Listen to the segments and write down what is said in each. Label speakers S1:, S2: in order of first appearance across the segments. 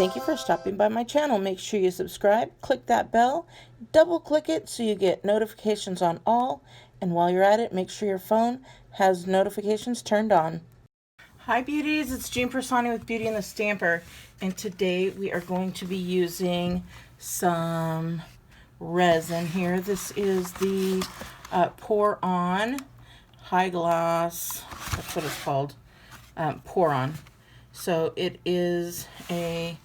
S1: Thank you for stopping by my channel. Make sure you subscribe, click that bell, double click it so you get notifications on all, and while you're at it, make sure your phone has notifications turned on. Hi beauties, it's Jean Piersanti with Beauty and the Stamper, and today we are going to be using some resin here. This is the Pour On High Gloss, that's what it's called, Pour On. So it is a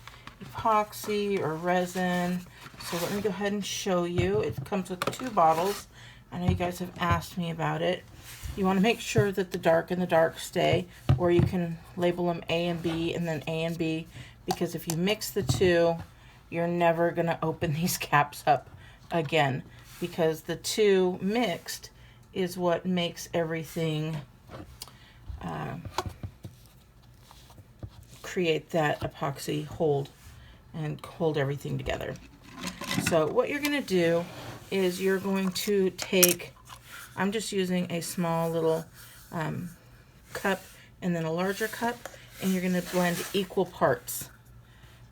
S1: epoxy or resin. So let me go ahead and show you. It comes with 2 bottles. I know you guys have asked me about it. You want to make sure that the dark and the dark stay, or you can label them A and B and then A and B, because if you mix the 2, you're never going to open these caps up again, because the 2 mixed is what makes everything create that epoxy hold and hold everything together. So what you're going to do is you're going to take, I'm just using a small little cup and then a larger cup, and you're going to blend equal parts.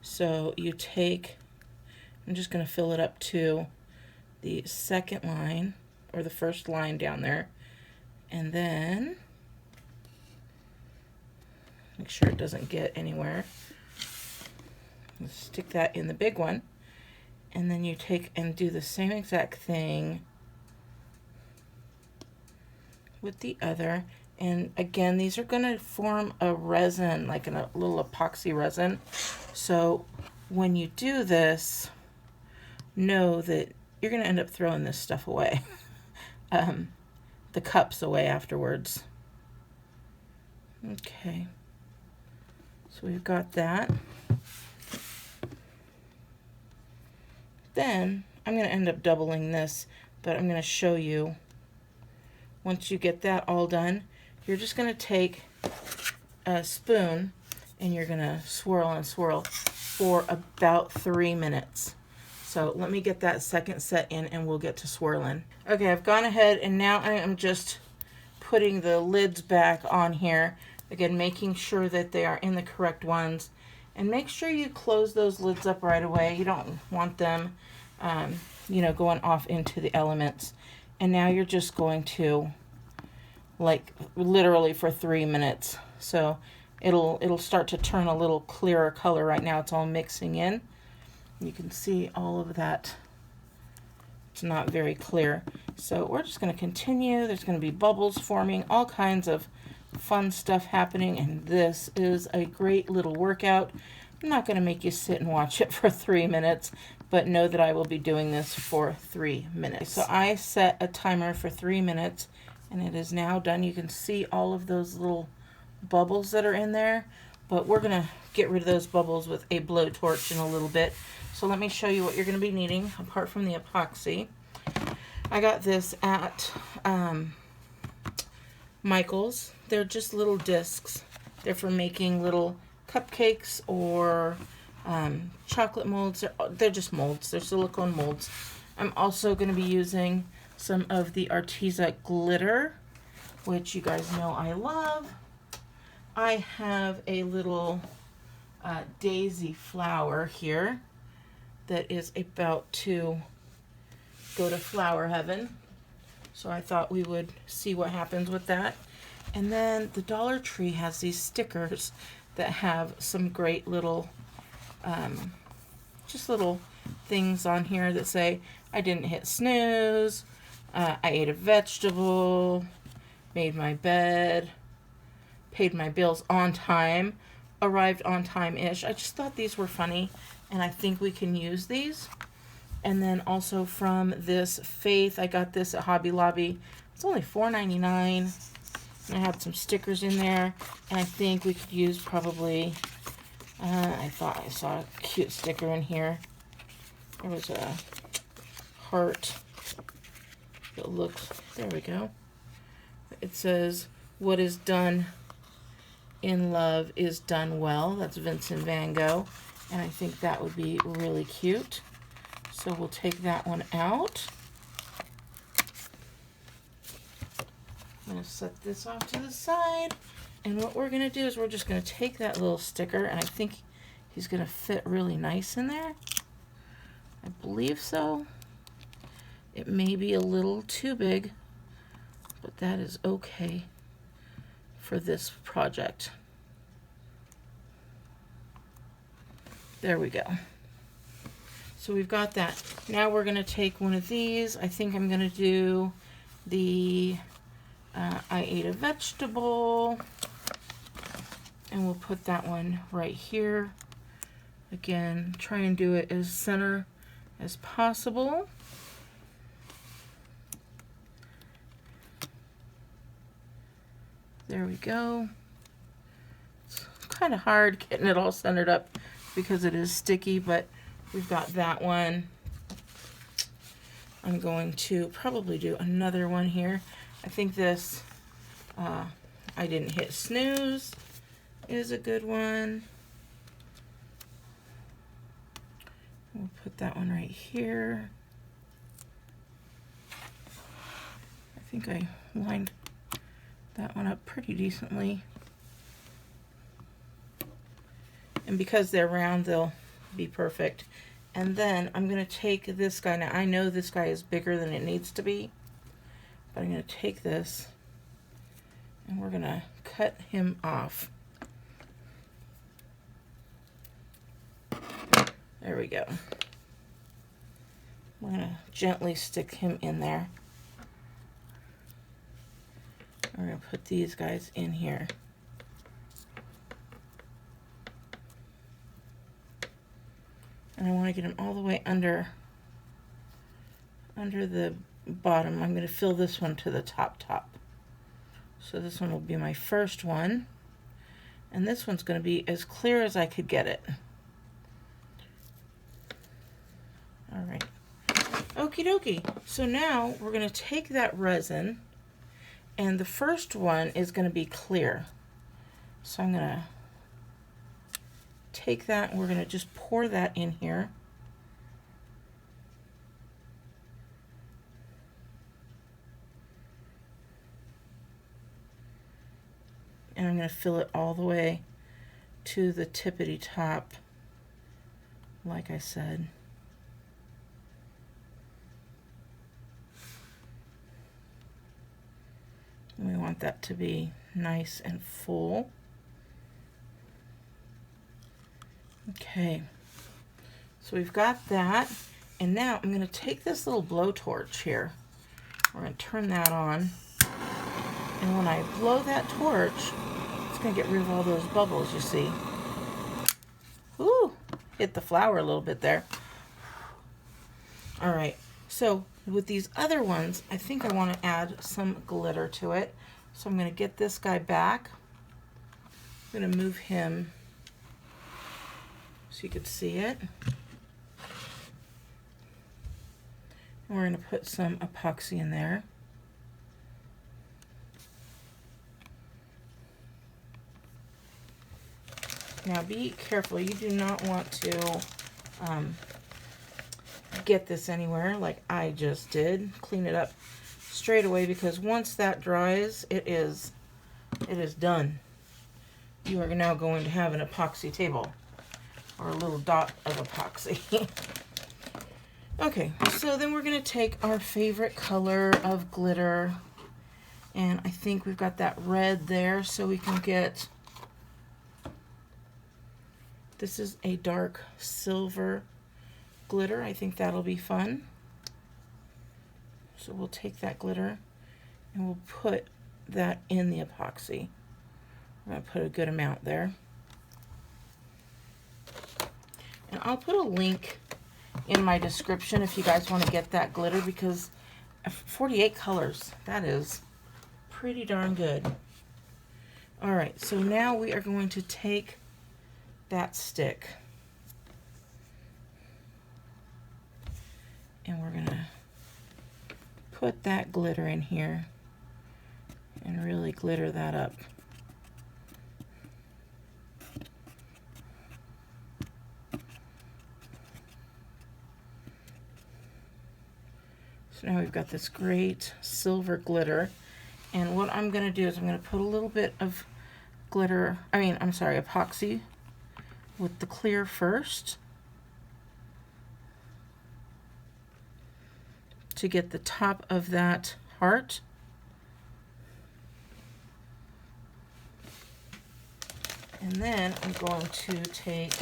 S1: So you take, I'm just going to fill it up to the second line or the first line down there, and then make sure it doesn't get anywhere. Stick that in the big one, and then you take and do the same exact thing with the other. And again, these are going to form a resin, like a little epoxy resin. So when you do this, know that you're going to end up throwing this stuff away, the cups away afterwards. Okay. So we've got that. Then I'm going to end up doubling this, but I'm going to show you. Once you get that all done, you're just going to take a spoon and you're going to swirl and swirl for about 3 minutes. So let me get that second set in and we'll get to swirling. Okay, I've gone ahead and now I am just putting the lids back on here. Again, making sure that they are in the correct ones, and make sure you close those lids up right away. You don't want them, going off into the elements. And now you're just going to, like, literally for 3 minutes. So it'll start to turn a little clearer color. Right now it's all mixing in. You can see all of that. It's not very clear. So we're just going to continue. There's going to be bubbles forming, all kinds of fun stuff happening, and this is a great little workout. I'm not going to make you sit and watch it for 3 minutes, but know that I will be doing this for 3 minutes. So I set a timer for 3 minutes, and it is now done. You can see all of those little bubbles that are in there, but we're going to get rid of those bubbles with a blowtorch in a little bit. So let me show you what you're going to be needing apart from the epoxy. I got this at Michael's. They're just little discs. They're for making little cupcakes or chocolate molds. They're just molds. They're silicone molds. I'm also going to be using some of the Arteza glitter, which you guys know I love. I have a little daisy flower here that is about to go to flower heaven. So I thought we would see what happens with that. And then the Dollar Tree has these stickers that have some great little, just little things on here that say, I didn't hit snooze, I ate a vegetable, made my bed, paid my bills on time, arrived on time-ish. I just thought these were funny, and I think we can use these. And then also from this Faith, I got this at Hobby Lobby. It's only $4.99. And I have some stickers in there, and I think we could use probably, I thought I saw a cute sticker in here. There was a heart that looks, there we go. It says, what is done in love is done well. That's Vincent van Gogh, and I think that would be really cute. So we'll take that one out. I'm going to set this off to the side, and what we're going to do is we're just going to take that little sticker, and I think he's going to fit really nice in there. I believe so. It may be a little too big, but that is okay for this project. There we go. So we've got that. Now we're going to take one of these. I think I'm going to do the I ate a vegetable, and we'll put that one right here. Again, try and do it as center as possible. There we go. It's kind of hard getting it all centered up because it is sticky, but we've got that one. I'm going to probably do another one here. I think this, I didn't hit snooze, is a good one. We'll put that one right here. I think I lined that one up pretty decently. And because they're round, they'll be perfect. And then I'm going to take this guy. Now I know this guy is bigger than it needs to be, but I'm going to take this and we're going to cut him off. There we go. We're going to gently stick him in there. We're going to put these guys in here. And I want to get them all the way under the bottom. I'm going to fill this one to the top. So this one will be my first one. And this one's going to be as clear as I could get it. All right. Okie dokie. So now we're going to take that resin, and the first one is going to be clear. So I'm going to take that and we're going to just pour that in here. And I'm going to fill it all the way to the tippity top, like I said. And we want that to be nice and full. Okay, so we've got that, and now I'm going to take this little blowtorch here. We're going to turn that on, and when I blow that torch, it's going to get rid of all those bubbles, you see. Ooh, hit the flower a little bit there. All right, so with these other ones, I think I want to add some glitter to it. So I'm going to get this guy back. I'm going to move him so you could see it. And we're going to put some epoxy in there. Now be careful, you do not want to get this anywhere like I just did. Clean it up straight away, because once that dries, it is done. You are now going to have an epoxy table, or a little dot of epoxy. Okay, so then we're going to take our favorite color of glitter, and I think we've got that red there, so we can get, this is a dark silver glitter. I think that'll be fun. So we'll take that glitter and we'll put that in the epoxy. I'm going to put a good amount there. And I'll put a link in my description if you guys want to get that glitter, because 48 colors, that is pretty darn good. All right, so now we are going to take that stick and we're going to put that glitter in here and really glitter that up. So now we've got this great silver glitter, and what I'm going to do is I'm going to put a little bit of glitter, epoxy with the clear first to get the top of that heart. And then I'm going to take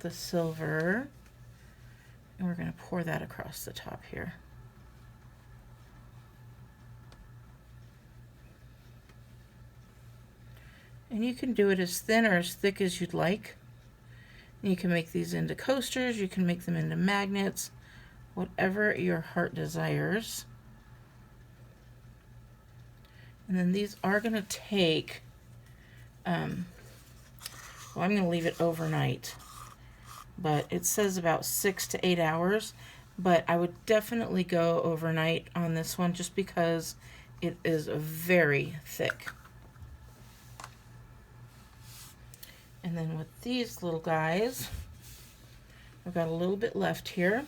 S1: the silver and we're going to pour that across the top here. And you can do it as thin or as thick as you'd like. And you can make these into coasters, you can make them into magnets, whatever your heart desires. And then these are going to take, well, I'm going to leave it overnight, but it says about 6 to 8 hours, but I would definitely go overnight on this one just because it is very thick. And then with these little guys, I've got a little bit left here,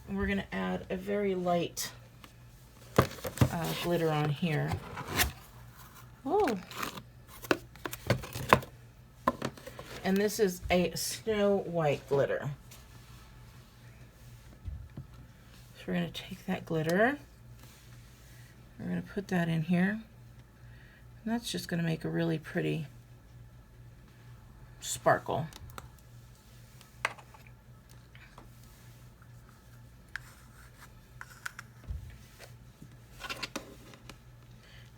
S1: and we're going to add a very light glitter on here. Oh, and this is a snow white glitter. So we're going to take that glitter, we're going to put that in here, and that's just going to make a really pretty sparkle.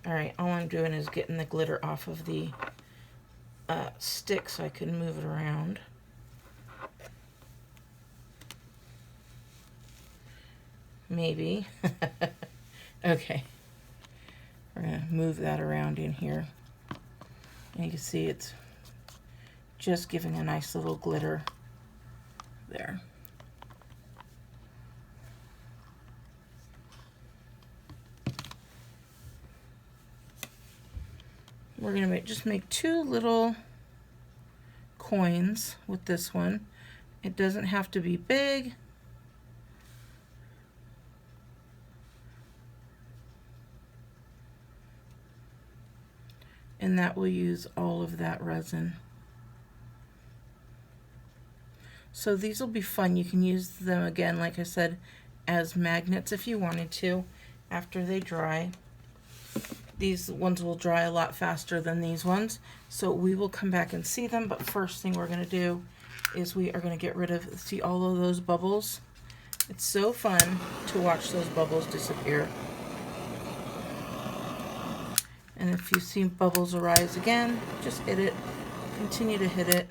S1: Alright, all I'm doing is getting the glitter off of the stick so I can move it around. Maybe. Okay. We're going to move that around in here. And you can see it's just giving a nice little glitter there. We're going to just make 2 little coins with this one. It doesn't have to be big. And that will use all of that resin. So these will be fun. You can use them again, like I said, as magnets if you wanted to after they dry. These ones will dry a lot faster than these ones, so we will come back and see them, but first thing we're going to do is we are going to get rid of, see all of those bubbles? It's so fun to watch those bubbles disappear. And if you see bubbles arise again, just hit it, continue to hit it.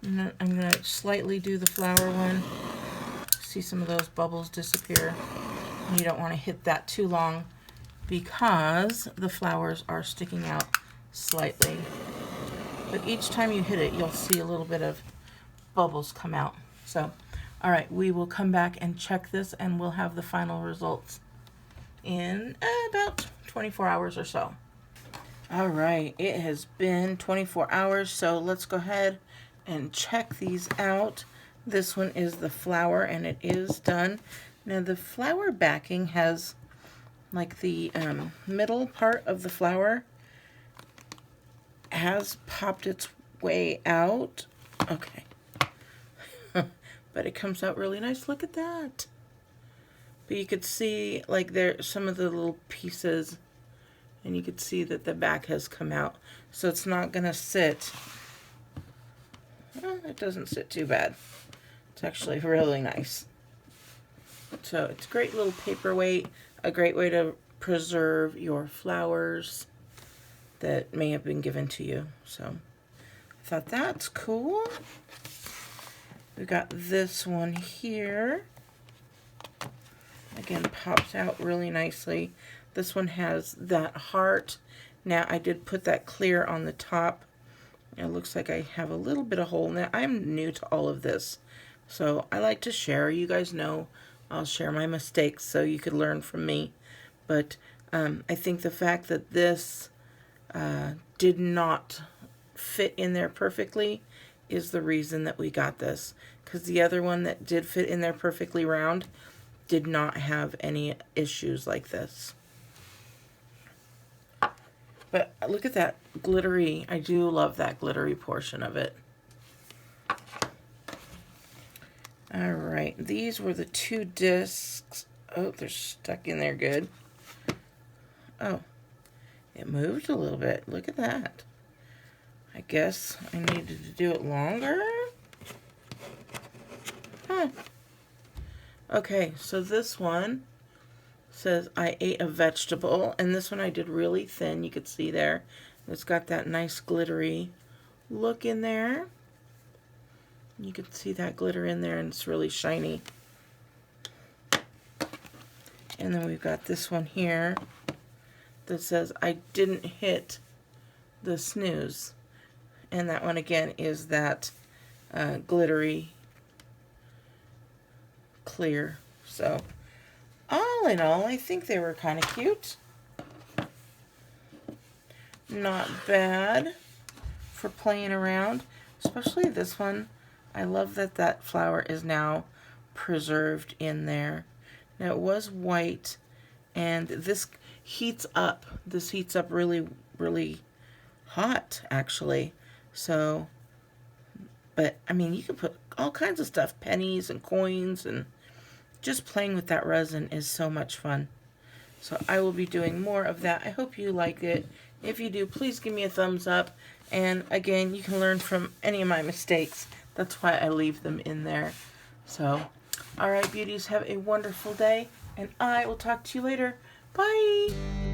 S1: And then I'm going to slightly do the flower one. See some of those bubbles disappear. And you don't want to hit that too long because the flowers are sticking out slightly. But each time you hit it, you'll see a little bit of bubbles come out. So, all right, we will come back and check this and we'll have the final results in about 24 hours or so. All right, it has been 24 hours, so let's go ahead and check these out. This one is the flower and it is done. Now the flower backing has like the middle part of the flower has popped its way out. Okay. But it comes out really nice. Look at that. But you could see like there some of the little pieces and you could see that the back has come out. So it's not gonna sit. Well, it doesn't sit too bad. It's actually really nice. So it's a great little paperweight, a great way to preserve your flowers that may have been given to you. So I thought that's cool. We got this one here. Again, pops out really nicely. This one has that heart. Now I did put that clear on the top. It looks like I have a little bit of hole. Now I'm new to all of this, so I like to share. You guys know I'll share my mistakes so you could learn from me. But I think the fact that this did not fit in there perfectly is the reason that we got this. Because the other one that did fit in there perfectly round, did not have any issues like this. But look at that glittery. I do love that glittery portion of it. All right, these were the 2 discs. Oh, they're stuck in there good. Oh, it moved a little bit. Look at that. I guess I needed to do it longer. Huh. Okay, so this one says I ate a vegetable, and this one I did really thin. You could see there. It's got that nice glittery look in there. You can see that glitter in there, and it's really shiny. And then we've got this one here that says I didn't hit the snooze. And that one again is that glittery clear. So all in all, I think they were kind of cute. Not bad for playing around, especially this one. I love that that flower is now preserved in there. Now it was white, and this heats up. This heats up really, really hot, actually. So, but I mean, you can put all kinds of stuff, pennies and coins, and just playing with that resin is so much fun. So I will be doing more of that. I hope you like it. If you do, please give me a thumbs up. And again, you can learn from any of my mistakes. That's why I leave them in there. So, all right, beauties, have a wonderful day, and I will talk to you later. Bye!